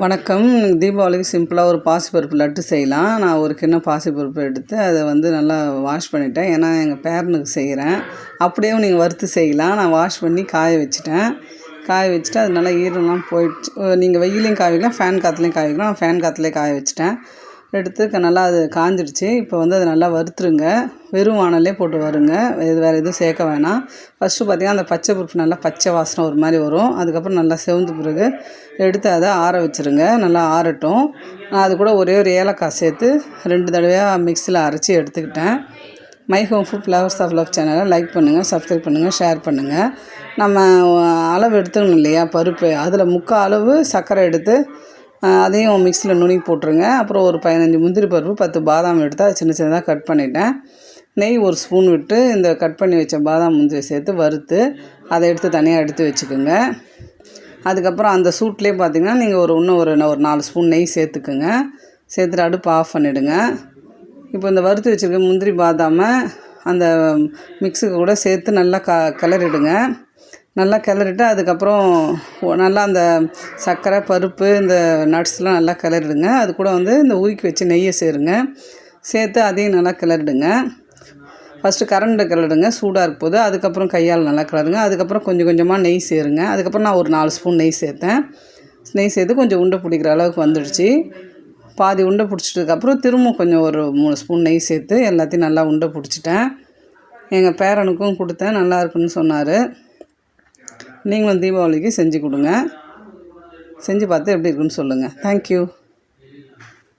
வணக்கம். தீபாவளிக்கு சிம்பிளாக ஒரு பாசிப்பருப்பு லட்டு செய்யலாம். நான் ஒரு கிண்ணம் பாசிப்பருப்பு எடுத்து அதை நல்லா வாஷ் பண்ணிட்டேன். ஏன்னா எங்கள் பேரனுக்கு செய்கிறேன். அப்படியே நீங்கள் வறுத்து செய்யலாம். நான் வாஷ் பண்ணி காய வச்சுட்டேன். காய வச்சுட்டு அது நல்லா ஈரம்லாம் போயிடுச்சு. நீங்கள் வெயிலையும் காய வைக்கலாம், ஃபேன் காற்றுலையும் காய வைக்கலாம். நான் ஃபேன் காற்றுலேயே காய வச்சுட்டேன். எடுத்து நல்லா அது காஞ்சிடுச்சு. இப்போ அதை நல்லா வறுத்துருங்க. வெறும் வானல்லே போட்டு வருங்க. வேறு எதுவும் சேர்க்க வேணாம். ஃபஸ்ட்டு பார்த்திங்கன்னா அந்த பச்சை பருப்பு நல்லா பச்சை வாசனை ஒரு மாதிரி வரும். அதுக்கப்புறம் நல்லா செவந்த பிறகு எடுத்து அதை ஆற வச்சுருங்க. நல்லா ஆறட்டும். நான் அது கூட ஒரே ஒரு ஏலக்காய் சேர்த்து 2 தடவையாக மிக்சியில் அரைச்சி எடுத்துக்கிட்டேன். My home food flowers of love சேனலை லைக் பண்ணுங்கள், சப்ஸ்கிரைப் பண்ணுங்கள், ஷேர் பண்ணுங்கள். நம்ம அளவு எடுத்துக்கணும் இல்லையா பருப்பு, அதில் 3/4 அளவு சர்க்கரை எடுத்து அதையும் மிக்சியில் நுணுக்கி போட்டுருங்க. அப்புறம் ஒரு 15 முந்திரி பருப்பு, 10 பாதாம் எடுத்து அதை சின்ன சின்னதாக கட் பண்ணிட்டேன். நெய் 1 ஸ்பூன் விட்டு இந்த கட் பண்ணி வச்ச பாதாம் முந்திரி சேர்த்து வறுத்து அதை எடுத்து தனியாக எடுத்து வச்சுக்கோங்க. அதுக்கப்புறம் அந்த சூட்லேயே பார்த்திங்கன்னா நீங்கள் இன்னும் ஒரு 4 ஸ்பூன் நெய் சேர்த்துக்குங்க. சேர்த்துட்டு அடுப்பு ஆஃப் பண்ணிவிடுங்க. இப்போ இந்த வறுத்து வச்சுருக்க முந்திரி பாதாமை அந்த மிக்ஸுக்கு கூட சேர்த்து நல்லா கிளறிடுங்க. நல்லா கிளறிட்டு அதுக்கப்புறம் நல்லா அந்த சர்க்கரை, பருப்பு, இந்த நட்ஸ்லாம் நல்லா கிளறிடுங்க. அது கூட இந்த உருக்கி வச்சு நெய்யை சேருங்க. சேர்த்து அதையும் நல்லா கிளறிடுங்க. ஃபஸ்ட்டு கரண்டை கிளறிடுங்க, சூடாக இருக்க போது. அதுக்கப்புறம் கையால் நல்லா கிளறுங்க. அதுக்கப்புறம் கொஞ்சம் கொஞ்சமாக நெய் சேருங்க. அதுக்கப்புறம் நான் ஒரு 4 ஸ்பூன் நெய் சேர்த்தேன். நெய் சேர்த்து கொஞ்சம் உருண்டை பிடிக்கிற அளவுக்கு வந்துடுச்சு. பாதி உருண்டை பிடிச்சிட்டதுக்கப்புறம் திரும்ப கொஞ்சம் ஒரு 3 ஸ்பூன் நெய் சேர்த்து எல்லாத்தையும் நல்லா உருண்டை பிடிச்சிட்டேன். எங்கள் பேரனுக்கும் கொடுத்தேன், நல்லா இருக்குன்னு சொன்னார். நீங்களும் தீபாவளிக்கு செஞ்சு கொடுங்க. செஞ்சு பார்த்து எப்படி இருக்குன்னு சொல்லுங்கள். தேங்க்யூ.